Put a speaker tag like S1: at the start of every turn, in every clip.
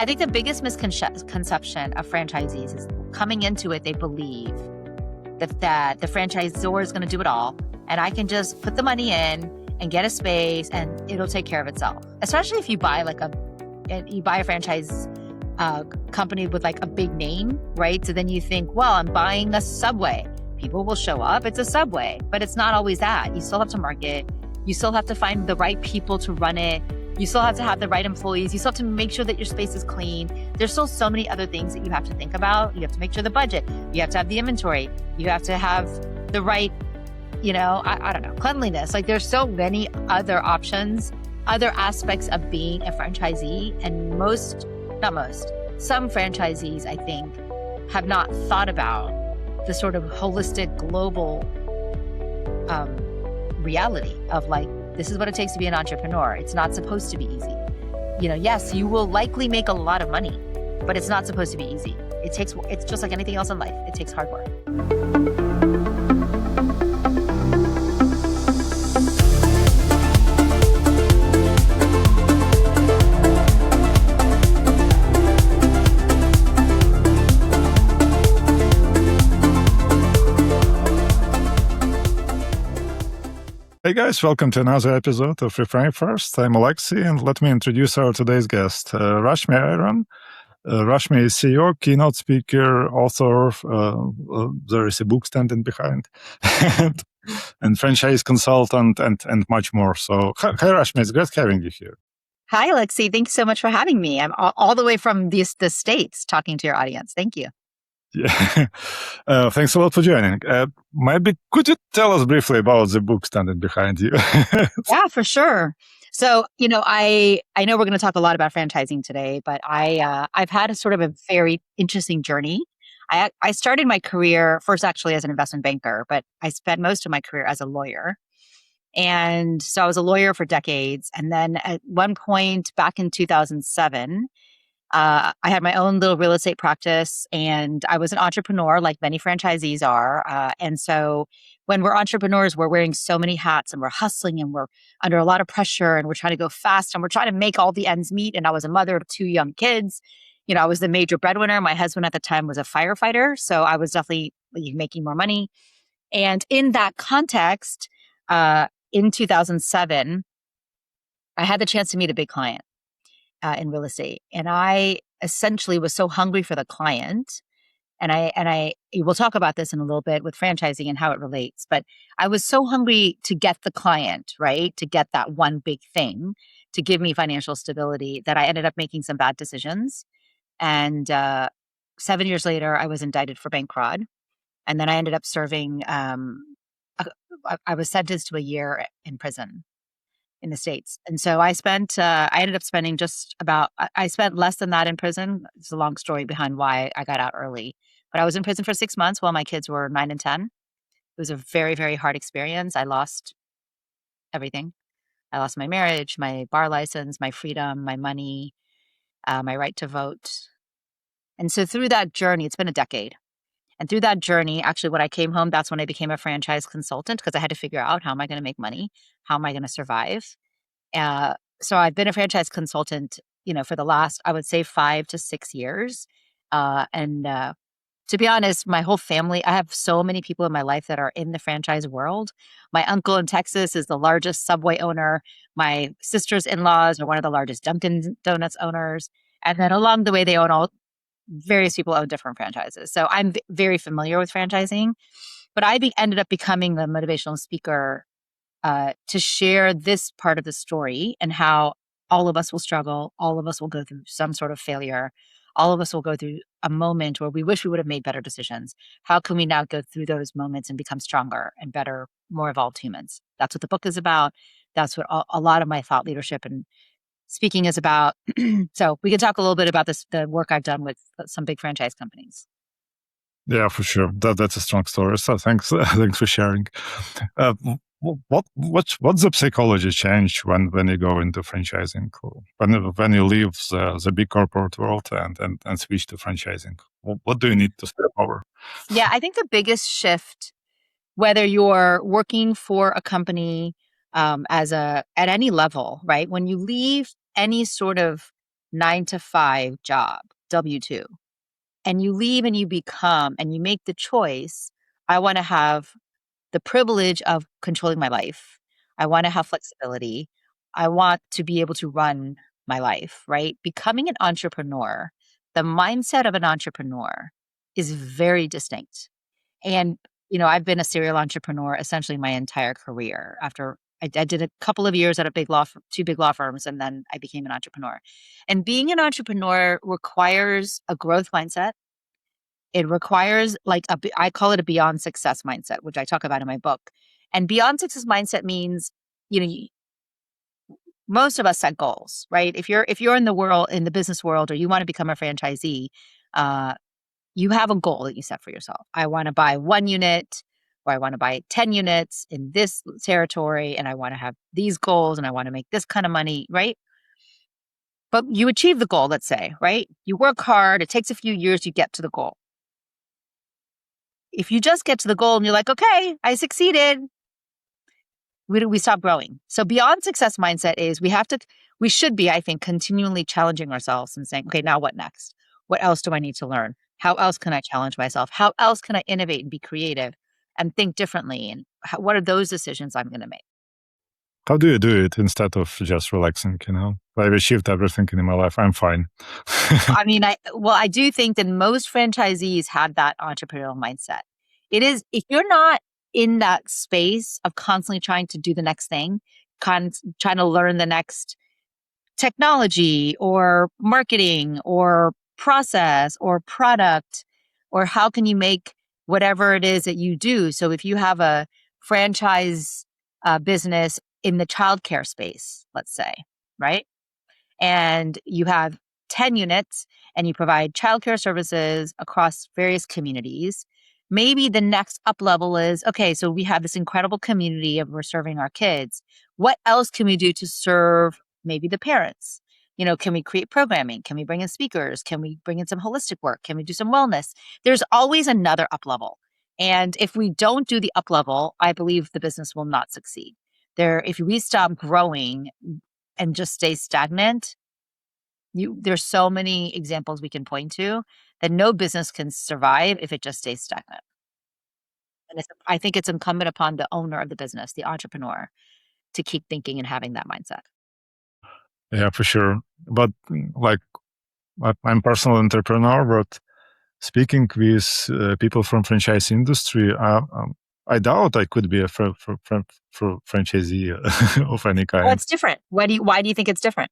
S1: I think the biggest misconception of franchisees is coming into it, they believe that the franchisor is going to do it all, and I can just put the money in and get a space and it'll take care of itself. Especially if you buy a franchise company with like a big name, right? So then you think, well, I'm buying a Subway. People will show up. It's a Subway, but it's not always that. You still have to market. You still have to find the right people to run it. You still have to have the right employees. You still have to make sure that your space is clean. There's still so many other things that you have to think about. You have to make sure the budget. You have to have the inventory. You have to have the right, I don't know, cleanliness. Like there's so many other options, other aspects of being a franchisee. And some franchisees, I think, have not thought about the sort of holistic global reality of like, this is what it takes to be an entrepreneur. It's not supposed to be easy. Yes, you will likely make a lot of money, but it's not supposed to be easy. It's just like anything else in life. It takes hard work.
S2: Hey guys, welcome to another episode of Reframe First. I'm Alexei, and let me introduce our today's guest, Rashmi Airan. Rashmi is CEO, keynote speaker, author, there is a book standing behind, and franchise consultant, and much more. So, hi Rashmi, it's great having you here.
S1: Hi, Alexei. Thanks so much for having me. I'm all the way from the States talking to your audience. Thank you.
S2: Yeah. Thanks a lot for joining. Maybe could you tell us briefly about the book standing behind you?
S1: Yeah, for sure. So, I know we're going to talk a lot about franchising today, but I've had a very interesting journey. I started my career first actually as an investment banker, but I spent most of my career as a lawyer. And so I was a lawyer for decades. And then at one point back in 2007, I had my own little real estate practice, and I was an entrepreneur like many franchisees are. And so when we're entrepreneurs, we're wearing so many hats and we're hustling and we're under a lot of pressure and we're trying to go fast and we're trying to make all the ends meet. And I was a mother of 2 young kids. I was the major breadwinner. My husband at the time was a firefighter. So I was definitely making more money. And in that context, in 2007, I had the chance to meet a big client in real estate. And I essentially was so hungry for the client. And we'll talk about this in a little bit with franchising and how it relates, but I was so hungry to get the client, right? To get that one big thing to give me financial stability that I ended up making some bad decisions. And 7 years later, I was indicted for bank fraud. And then I ended up serving, I was sentenced to a year in prison in the States. And so I ended up spending I spent less than that in prison. It's a long story behind why I got out early, but I was in prison for 6 months while my kids were 9 and 10. It was a very, very hard experience. I lost everything. I lost my marriage, my bar license, my freedom, my money, my right to vote. And so through that journey, it's been a decade. And through that journey, actually, when I came home, that's when I became a franchise consultant because I had to figure out how am I going to make money? How am I going to survive? So I've been a franchise consultant, for the last, I would say 5 to 6 years. And to be honest, my whole family, I have so many people in my life that are in the franchise world. My uncle in Texas is the largest Subway owner. My sister's in-laws are one of the largest Dunkin' Donuts owners. And then along the way, various people own different franchises. So I'm very familiar with franchising, but I ended up becoming the motivational speaker to share this part of the story and how all of us will struggle. All of us will go through some sort of failure. All of us will go through a moment where we wish we would have made better decisions. How can we now go through those moments and become stronger and better, more evolved humans? That's what the book is about. That's what a lot of my thought leadership and speaking is about. So we can talk a little bit about the work I've done with some big franchise companies.
S2: Yeah, for sure. That's a strong story. So thanks for sharing. What's the psychology change when you go into franchising? When you leave the big corporate world and switch to franchising? What do you need to step over?
S1: Yeah, I think the biggest shift, whether you're working for a company at any level, right? When you leave any sort of 9 to 5 job, W-2, and you leave and you become and you make the choice, I want to have the privilege of controlling my life. I want to have flexibility. I want to be able to run my life, right? Becoming an entrepreneur, the mindset of an entrepreneur is very distinct. And, I've been a serial entrepreneur essentially my entire career. After I did a couple of years at two big law firms, and then I became an entrepreneur. And being an entrepreneur requires a growth mindset. It requires I call it a beyond success mindset, which I talk about in my book. And beyond success mindset means, most of us set goals, right? If you're in the business world, or you want to become a franchisee, uh, you have a goal that you set for yourself. I want to buy 1 unit, or I want to buy 10 units in this territory, and I want to have these goals, and I want to make this kind of money, right? But you achieve the goal, let's say, right? You work hard, it takes a few years, you get to the goal. If you just get to the goal and you're like, okay, I succeeded, we stop growing. So beyond success mindset is we should be, I think, continually challenging ourselves and saying, okay, now what next? What else do I need to learn? How else can I challenge myself? How else can I innovate and be creative and think differently? And what are those decisions I'm going to make?
S2: How do you do it instead of just relaxing? I've achieved everything in my life. I'm fine.
S1: I mean, I do think that most franchisees have that entrepreneurial mindset. It is, if you're not in that space of constantly trying to do the next thing, trying to learn the next technology or marketing or process or product, or how can you make whatever it is that you do. So if you have a franchise business in the childcare space, let's say, right? And you have 10 units and you provide childcare services across various communities. Maybe the next up level is, okay, so we have this incredible community of we're serving our kids. What else can we do to serve maybe the parents? Can we create programming? Can we bring in speakers? Can we bring in some holistic work? Can we do some wellness? There's always another up level. And if we don't do the up level, I believe the business will not succeed. If we stop growing and just stay stagnant, there's so many examples we can point to that no business can survive if it just stays stagnant. And I think it's incumbent upon the owner of the business, the entrepreneur, to keep thinking and having that mindset.
S2: Yeah, for sure. But like, I'm personal entrepreneur, but speaking with people from franchise industry, I doubt I could be a franchisee of any
S1: Well,
S2: kind.
S1: it's different. Why do you think it's different?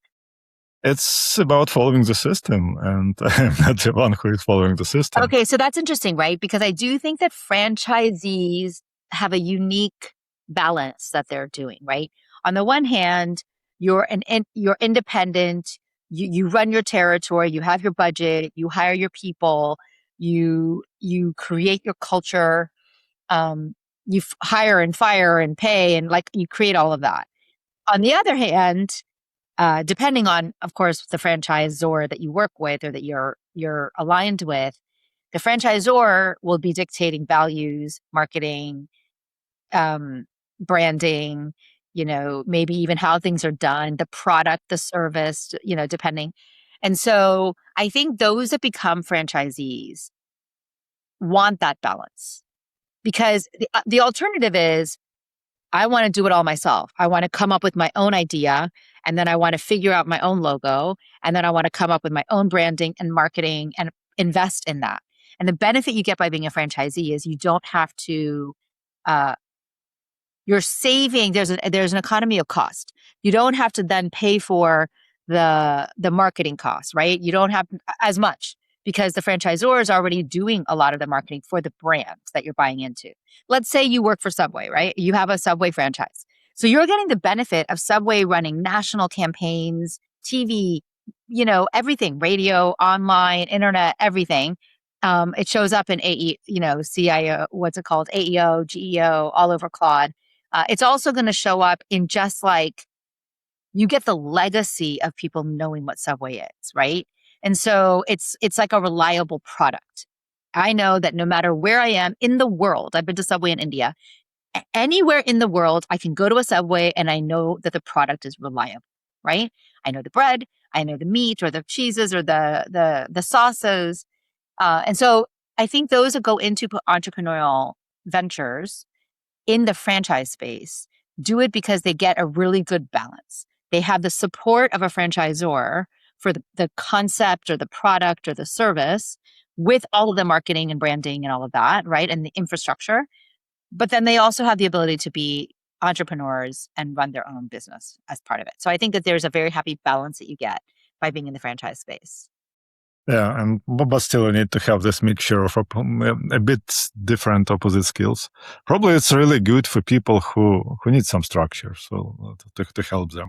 S2: It's about following the system, and I'm not the one who is following the system.
S1: Okay, so that's interesting, right? Because I do think that franchisees have a unique balance that they're doing, right? On the one hand, you're independent, you run your territory, you have your budget, you hire your people, you create your culture, you hire and fire and pay, and like you create all of that. On the other hand, depending on, of course, the franchisor that you work with or that you're aligned with, the franchisor will be dictating values, marketing, branding, maybe even how things are done, the product, the service, depending. And so I think those that become franchisees want that balance, because the alternative is, I want to do it all myself. I want to come up with my own idea, and then I want to figure out my own logo, and then I want to come up with my own branding and marketing and invest in that. And the benefit you get by being a franchisee is you don't have to uh, you're saving. There's an economy of cost. You don't have to then pay for the marketing costs, right? You don't have as much, because the franchisor is already doing a lot of the marketing for the brands that you're buying into. Let's say you work for Subway, right? You have a Subway franchise. So you're getting the benefit of Subway running national campaigns, TV, everything, radio, online, internet, everything. It shows up in CIO, what's it called? AEO, GEO, all over Claude. It's also going to show up in, just like, you get the legacy of people knowing what Subway is, right? And so it's like a reliable product. I know that no matter where I am in the world, I've been to Subway in India, anywhere in the world, I can go to a Subway and I know that the product is reliable, right? I know the bread, I know the meat or the cheeses or the sauces. And so I think those that go into entrepreneurial ventures in the franchise space do it because they get a really good balance. They have the support of a franchisor for the concept or the product or the service with all of the marketing and branding and all of that, right? And the infrastructure. But then they also have the ability to be entrepreneurs and run their own business as part of it. So I think that there's a very happy balance that you get by being in the franchise space.
S2: Yeah, and but still you need to have this mixture of a bit different opposite skills. Probably it's really good for people who need some structure, so to help them.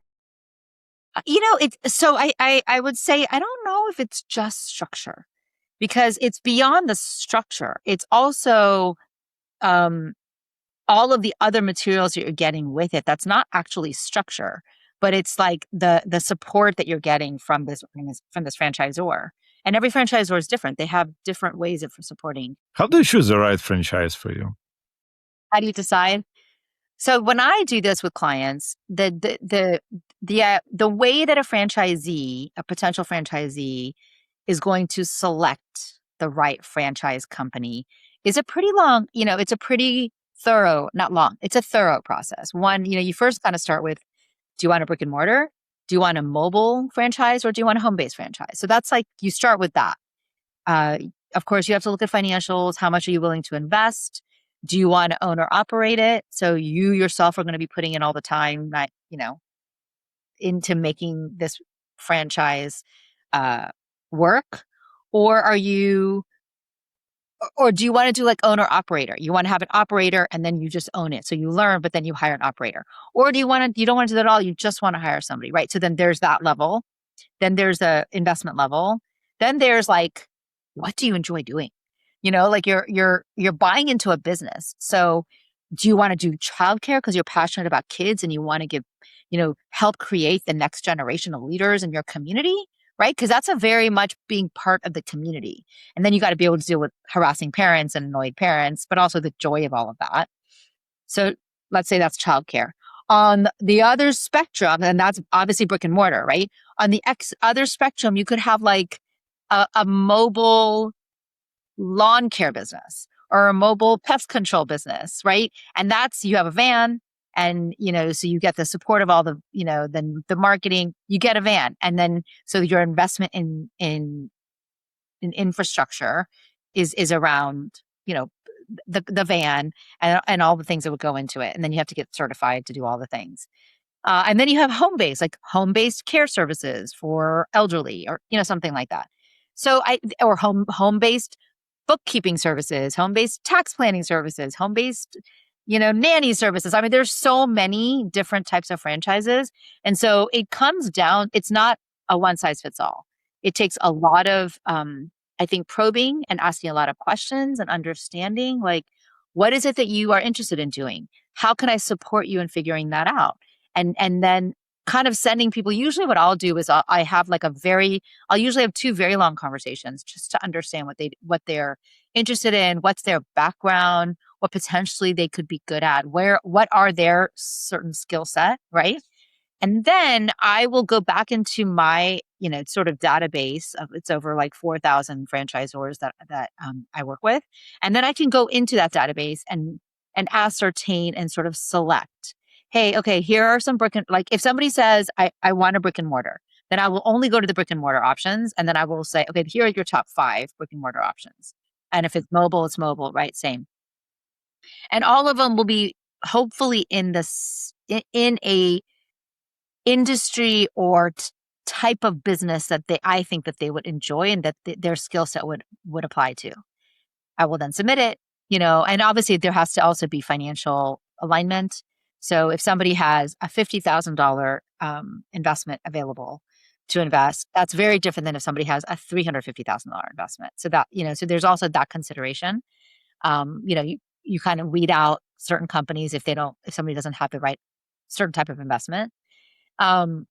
S1: So I would say I don't know if it's just structure because it's beyond the structure. It's also um, all of the other materials that you're getting with it. That's not actually structure, but it's like the support that you're getting from this franchisor. And every franchisor is different. They have different ways of supporting.
S2: How do you choose the right franchise for you?
S1: How do you decide? So when I do this with clients, the way that a potential franchisee, is going to select the right franchise company is a pretty long, it's a pretty thorough, not long, it's a thorough process. One, you first kind of start with, do you want a brick and mortar? Do you want a mobile franchise or do you want a home-based franchise? So that's like, you start with that. Uh, of course, you have to look at financials. How much are you willing to invest? Do you want to own or operate it? So you yourself are going to be putting in all the time, into making this franchise work, or do you want to do like owner operator? You want to have an operator and then you just own it. So you learn, but then you hire an operator. Or you don't want to do that at all. You just want to hire somebody, right? So then there's that level. Then there's the investment level. Then there's like, what do you enjoy doing? Like you're buying into a business. So do you want to do childcare because you're passionate about kids and you want to help create the next generation of leaders in your community? Right? Because that's a very much being part of the community. And then you got to be able to deal with harassing parents and annoyed parents, but also the joy of all of that. So let's say that's childcare. On the other spectrum, and that's obviously brick and mortar, right? On the other spectrum, you could have like a mobile lawn care business or a mobile pest control business, right? And you have a van and, so you get the support of all the, then the marketing, you get a van. And then, so your investment in infrastructure is around, the van and all the things that would go into it. And then you have to get certified to do all the things. And then you have like home-based care services for elderly or, something like that. So or home-based bookkeeping services, home-based tax planning services, home-based, nanny services. I mean, there's so many different types of franchises. And so it comes down, it's not a one size fits all. It takes a lot of, I think, probing and asking a lot of questions and understanding, like, what is it that you are interested in doing? How can I support you in figuring that out? And then kind of sending people, usually what I'll do is I'll usually have two very long conversations just to understand what they're interested in, what's their background, what potentially they could be good at, what are their certain skill set, right? And then I will go back into my, sort of database of, it's over like 4,000 franchisors that I work with. And then I can go into that database and ascertain and sort of select, hey, okay, here are some like if somebody says, I want a brick and mortar, then I will only go to the brick and mortar options. And then I will say, okay, here are your top 5 brick and mortar options. And if it's mobile, right? Same. And all of them will be hopefully in a industry or type of business that I think that they would enjoy and that their skill set would apply to. I will then submit it, and obviously there has to also be financial alignment. So if somebody has a $50,000 investment available to invest, that's very different than if somebody has a $350,000 investment. So that, so there's also that consideration. You kind of weed out certain companies if somebody doesn't have the right certain type of investment. And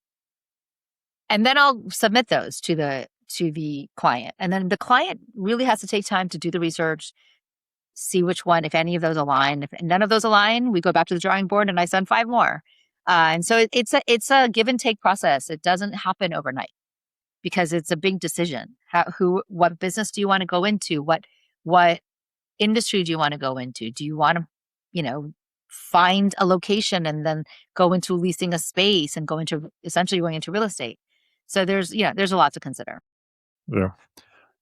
S1: then I'll submit those to the client. And then the client really has to take time to do the research, see which one, if any of those align. If none of those align, we go back to the drawing board and I send 5 more. And so it's a give and take process. It doesn't happen overnight. because it's a big decision. What business do you want to go into? What industry do you want to go into? Do you want to, find a location and then go into leasing a space and go into essentially going into real estate? So there's a lot to consider.
S2: Yeah.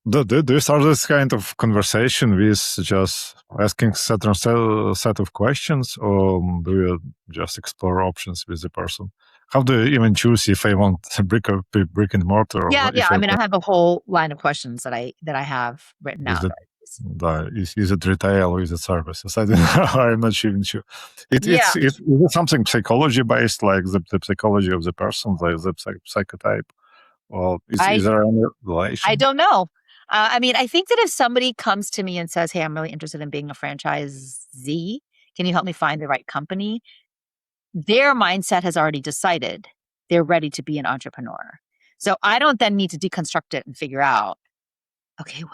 S2: Do you start this kind of conversation with just asking certain set of questions, or do you just explore options with the person? How do you even choose if I want brick and mortar,
S1: Yeah,
S2: or
S1: yeah.
S2: if
S1: I
S2: I
S1: mean, I have a whole line of questions that I have written
S2: is
S1: out.
S2: it is it retail or is it services? I don't know. I'm not even sure.
S1: Yeah,
S2: Is it something psychology based, like the psychology of the person, like the psychotype, or
S1: I
S2: is there any
S1: I
S2: relation?
S1: don't know. I mean, I think that if somebody comes to me and says, "Hey, I'm really interested in being a franchisee. Can you help me find the right company?" Their mindset has already decided they're ready to be an entrepreneur. So I don't then need to deconstruct it and figure out, okay, do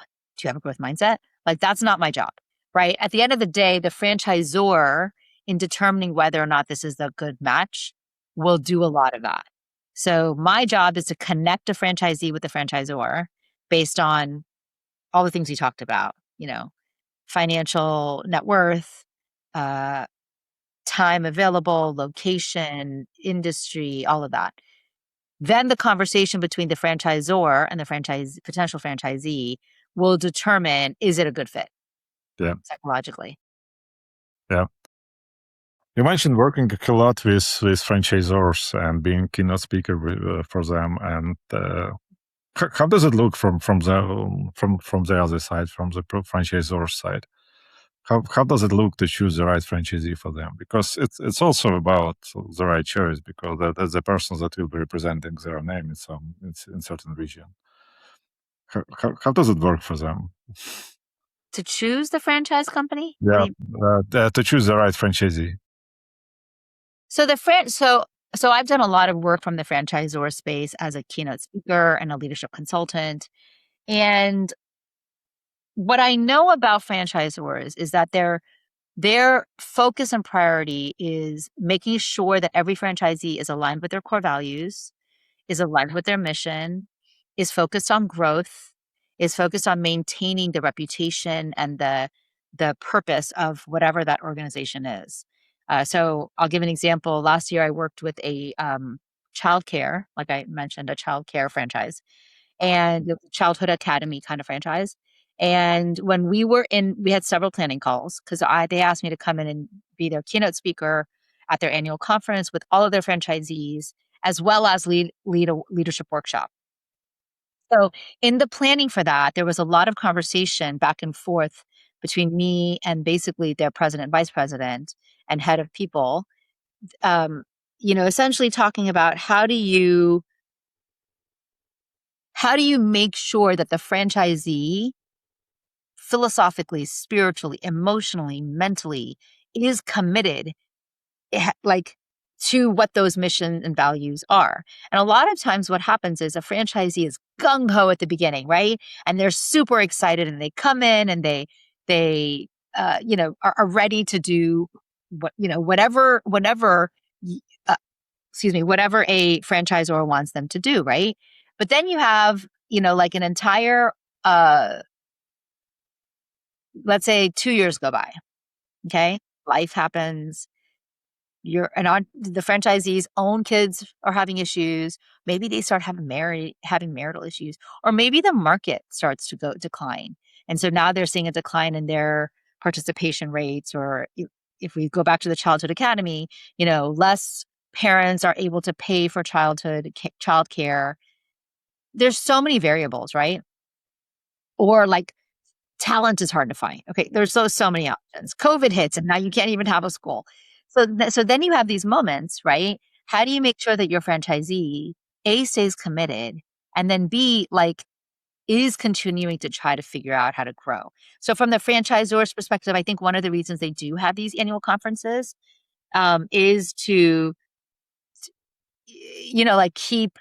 S1: you have a growth mindset? Like, that's not my job, right? At the end of the day, the franchisor, in determining whether or not this is a good match, will do a lot of that. So my job is to connect a franchisee with the franchisor based on all the things we talked about, financial net worth, uh, time available, location, industry, all of that. Then the conversation between the franchisor and the potential franchisee will determine, is it a good fit
S2: Yeah,
S1: psychologically?
S2: yeah. You mentioned working a lot with franchisors and being keynote speaker for them, and how does it look from the other side, from the franchisor side? How does it look to choose the right franchisee for them? Because it's also about the right choice, because that's the person that will be representing their name in certain region. How does it work for them?
S1: To choose the franchise company? What do
S2: Yeah,
S1: you
S2: to choose the right franchisee.
S1: So the fran so I've done a lot of work from the franchisor space as a keynote speaker and a leadership consultant. And what I know about franchisors is that their focus and priority is making sure that every franchisee is aligned with their core values, is aligned with their mission, is focused on growth, is focused on maintaining the reputation and the purpose of whatever that organization is. So I'll give an example. Last year, I worked with a childcare, like I mentioned, a childcare franchise and the childhood academy kind of franchise. And when we had several planning calls because they asked me to come in and be their keynote speaker at their annual conference with all of their franchisees, as well as lead a leadership workshop. So in the planning for that, there was a lot of conversation back and forth between me and basically their president, vice president, and head of people. Um, essentially talking about how do you make sure that the franchisee philosophically, spiritually, emotionally, mentally is committed like to what those mission and values are. And a lot of times what happens is a franchisee is gung ho at the beginning, right? And they're super excited and they come in and they are ready to do whatever y- uh, whatever a franchisor wants them to do, right? But then you have, like an entire let's say 2 years go by, okay? Life happens. The franchisee's own kids are having issues. Maybe they start having marital issues, or maybe the market starts to go decline. And so now they're seeing a decline in their participation rates, or if we go back to the childhood academy, less parents are able to pay for child care. There's so many variables, right? Or like talent is hard to find. Okay, there's so many options. COVID hits, and now you can't even have a school. So then you have these moments, right? How do you make sure that your franchisee A stays committed, and then B is continuing to try to figure out how to grow? So from the franchisor's perspective, I think one of the reasons they do have these annual conferences is to keep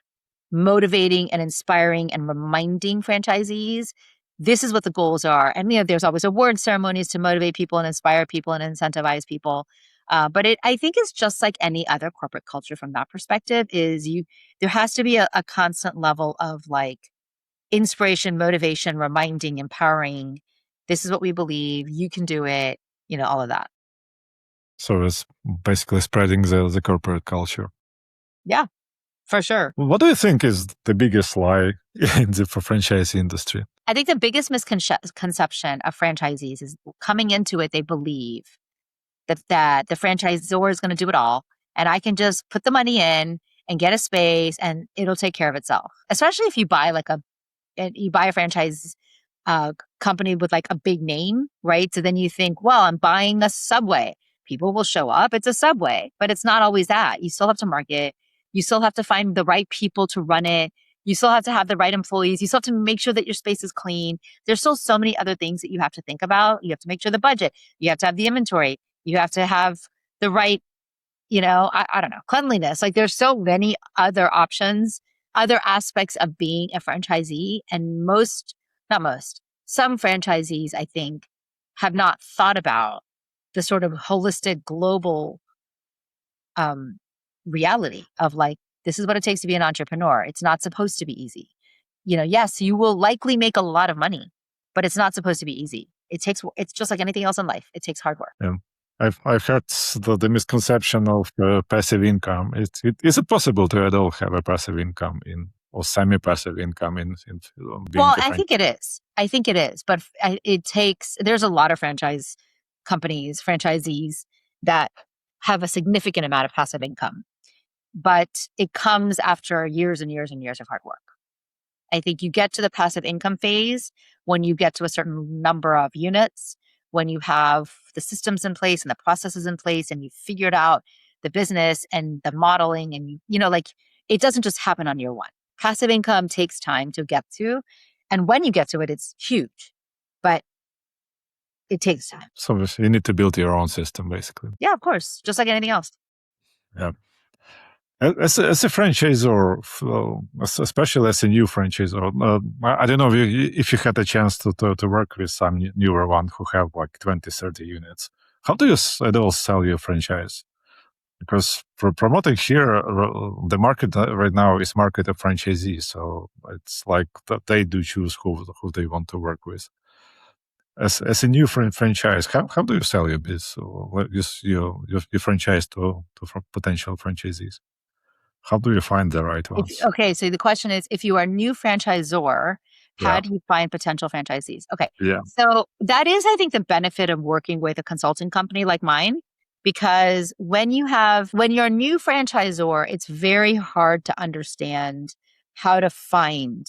S1: motivating and inspiring and reminding franchisees this is what the goals are. And there's always award ceremonies to motivate people and inspire people and incentivize people. But I think it's just like any other corporate culture from that perspective. There has to be a constant level of like inspiration, motivation, reminding, empowering. This is what we believe. You can do it. All of that.
S2: So it's basically spreading the corporate culture.
S1: Yeah, for sure.
S2: What do you think is the biggest lie in the franchise industry?
S1: I think the biggest misconception of franchisees is coming into it, they believe that the franchisor is going to do it all, and I can just put the money in and get a space and it'll take care of itself. Especially if you buy a franchise company with like a big name, right? So then you think, well, I'm buying a Subway. People will show up. It's a Subway, but it's not always that. You still have to market. You still have to find the right people to run it. You still have to have the right employees. You still have to make sure that your space is clean. There's still so many other things that you have to think about. You have to make sure the budget. You have to have the inventory. You have to have the right, I don't know, cleanliness. Like there's so many other options, other aspects of being a franchisee. And not most, some franchisees, I think, have not thought about the sort of holistic global reality of like, this is what it takes to be an entrepreneur. It's not supposed to be easy. Yes, you will likely make a lot of money, but it's not supposed to be easy. It's just like anything else in life. It takes hard work.
S2: Yeah. I've heard the misconception of passive income. Is it possible to at all have a passive income or semi-passive income in being
S1: Well,
S2: a
S1: I think it is. I think it is, but there's a lot of franchisees that have a significant amount of passive income, but it comes after years and years and years of hard work. I think you get to the passive income phase when you get to a certain number of units, when you have the systems in place and the processes in place and you've figured out the business and the modeling and like it doesn't just happen on year one. Passive income takes time to get to. And when you get to it, it's huge, but it takes time.
S2: So you need to build your own system, basically.
S1: Yeah, of course. Just like anything else.
S2: Yeah. As a franchisor, especially as a new franchisor, I don't know if you had a chance to work with some newer one who have like 20, 30 units. How do you at all sell your franchise? Because for promoting here, the market right now is market of franchisees. So it's like they do choose who they want to work with. As a new franchise, how do you sell your business, your franchise to potential franchisees? How do you find the right ones?
S1: Okay, so the question is, if you are a new franchisor, how
S2: Yeah.
S1: do you find potential franchisees? Okay,
S2: Yeah.
S1: so that is, I think, the benefit of working with a consulting company like mine, because when you're a new franchisor, it's very hard to understand how to find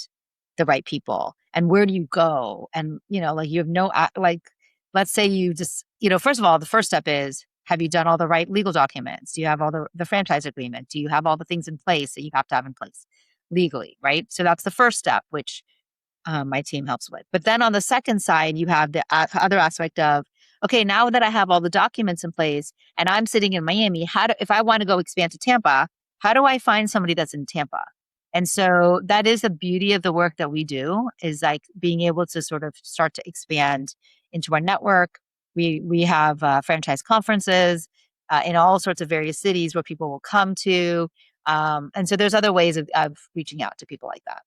S1: the right people and where do you go, and like you have no like, let's say you just first of all, the first step is, have you done all the right legal documents? Do you have all the franchise agreement? Do you have all the things in place that you have to have in place legally, right? So that's the first step, which my team helps with. But then on the second side, you have the other aspect of, okay, now that I have all the documents in place and I'm sitting in Miami, if I want to go expand to Tampa, how do I find somebody that's in Tampa? And so that is the beauty of the work that we do, is like being able to sort of start to expand into our network. We have franchise conferences in all sorts of various cities where people will come to. And so there's other ways of reaching out to people like that.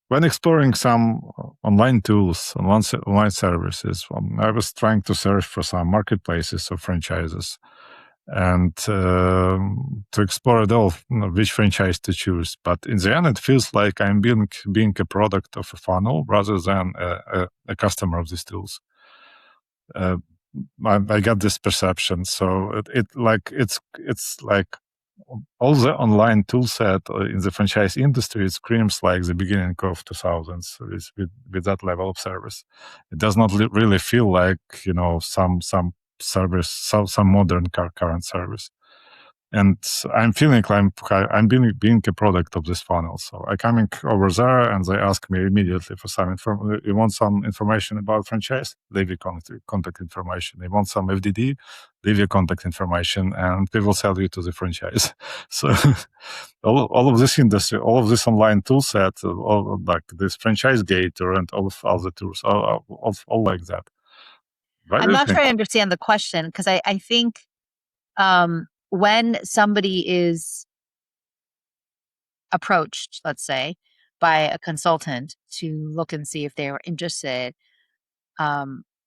S2: When exploring some online tools, online services, I was trying to search for some marketplaces of franchises and to explore at all which franchise to choose. But in the end, it feels like I'm being a product of a funnel rather than a customer of these tools. I got this perception. So it's like all the online tool set in the franchise industry, it screams like the beginning of 2000s with that level of service. It does not really feel like some service, some modern current service. And I'm feeling like I'm being a product of this funnel. So I coming over there and they ask me immediately for some you want some information about franchise? Leave your contact information. They want some FDD? Leave your contact information and we will sell you to the franchise. So all of this industry, all of this online tool set, all like this franchise gator and all of other tools, all like that.
S1: I'm not sure I understand the question, because I think when somebody is approached, let's say, by a consultant to look and see if they were interested,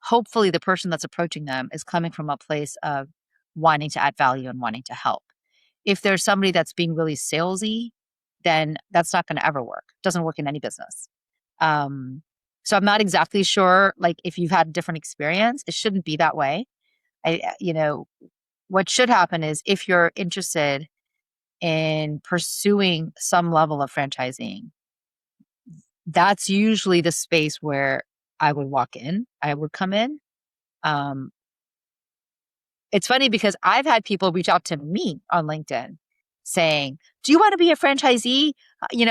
S1: hopefully the person that's approaching them is coming from a place of wanting to add value and wanting to help. If there's somebody that's being really salesy, then that's not going to ever work. It doesn't work in any business. So I'm not exactly sure, like if you've had a different experience, it shouldn't be that way. What should happen is if you're interested in pursuing some level of franchising, that's usually the space where I would come in. It's funny because I've had people reach out to me on LinkedIn saying, do you want to be a franchisee? You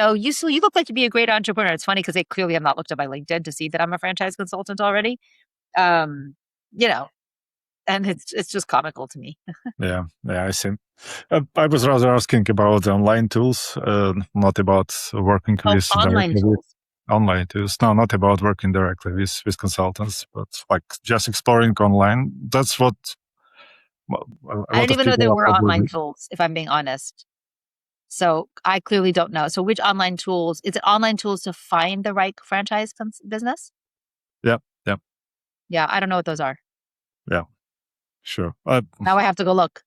S1: look like you'd be a great entrepreneur. It's funny because they clearly have not looked at my LinkedIn to see that I'm a franchise consultant already. Um, you know, and it's just comical to me.
S2: Yeah, I see. I was rather asking about online tools, not about working with
S1: Online
S2: directly with
S1: tools.
S2: online tools. No, not about working directly with consultants, but like just exploring online. That's what a
S1: I
S2: lot
S1: didn't
S2: of
S1: even know
S2: people
S1: there
S2: are
S1: were online
S2: probably.
S1: tools, if I'm being honest. So I clearly don't know. So which online tools? Is it online tools to find the right franchise business?
S2: Yeah, yeah,
S1: Yeah, I don't know what those are.
S2: yeah. Sure.
S1: Now I have to go look.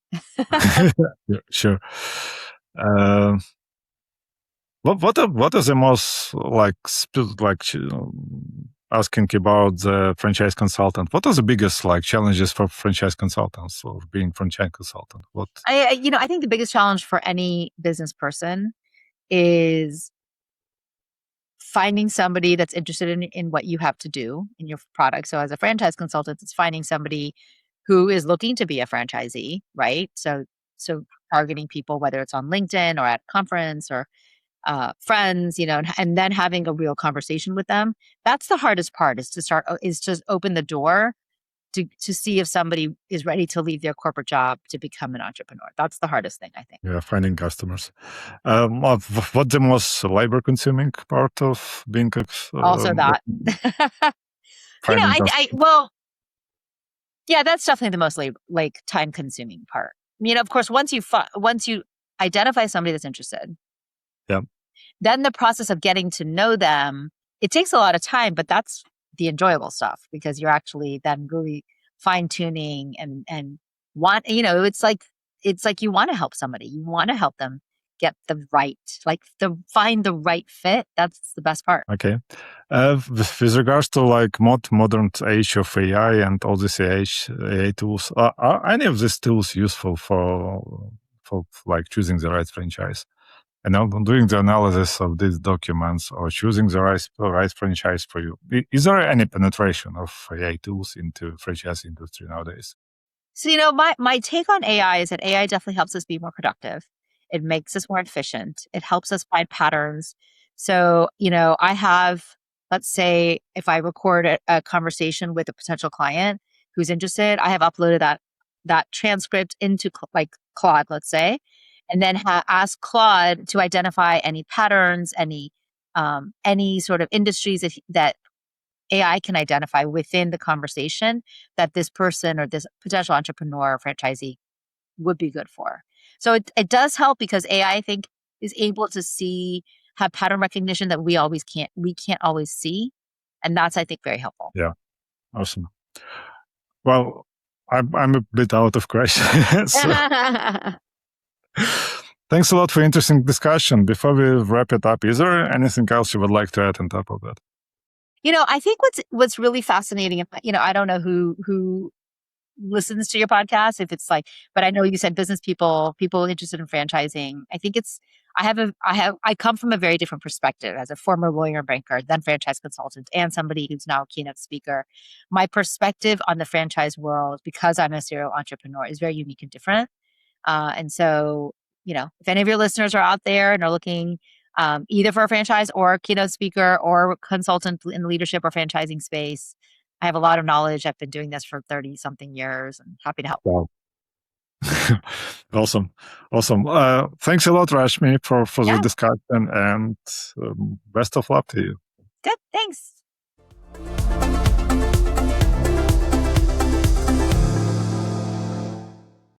S2: Yeah, sure. Uh, what is the most asking about the franchise consultant? What are the biggest challenges for franchise consultants or being franchise consultant? What?
S1: I think the biggest challenge for any business person is finding somebody that's interested in what you have to do in your product. So as a franchise consultant, it's finding somebody who is looking to be a franchisee, right? So targeting people, whether it's on LinkedIn or at a conference or friends, and then having a real conversation with them. That's the hardest part is to open the door to see if somebody is ready to leave their corporate job to become an entrepreneur. That's the hardest thing, I think.
S2: Yeah, finding customers. What's the most labor consuming part of being
S1: Also that.
S2: finding customers?
S1: Well, yeah, that's definitely the most like time consuming part. Of course, once you identify somebody that's interested,
S2: Yeah.
S1: then the process of getting to know them, it takes a lot of time, but that's the enjoyable stuff because you're actually then really fine tuning and it's like you want to help somebody. You want to help them get find the right fit. That's the best part.
S2: Okay. With regards to modern age of AI and all these AI tools, are any of these tools useful for choosing the right franchise? And now doing the analysis of these documents or choosing the right franchise for you. Is there any penetration of AI tools into franchise industry nowadays?
S1: So, my take on AI is that AI definitely helps us be more productive. It makes us more efficient. It helps us find patterns. So, let's say if I record a conversation with a potential client who's interested, I have uploaded that transcript into Claude, let's say, and then ask Claude to identify any patterns, any sort of industries that AI can identify within the conversation that this person or this potential entrepreneur or franchisee would be good for. So it does help because AI, I think, is able to have pattern recognition that we can't always see. And that's, I think, very helpful.
S2: Yeah, awesome. Well, I'm a bit out of questions. So thanks a lot for interesting discussion. Before we wrap it up, is there anything else you would like to add on top of that?
S1: I think what's really fascinating, I don't know who listens to your podcast, if it's but I know you said business people interested in franchising. I think I come from a very different perspective as a former lawyer and banker, then franchise consultant, and somebody who's now a keynote speaker. My perspective on the franchise world, because I'm a serial entrepreneur, is very unique and different. And so, if any of your listeners are out there and are looking either for a franchise or a keynote speaker or consultant in leadership or franchising space, I have a lot of knowledge. I've been doing this for 30 something years and happy to help.
S2: Wow. Awesome. Thanks a lot, Rashmi, for the
S1: Yeah.
S2: discussion, and best of luck to you.
S1: Good. Thanks.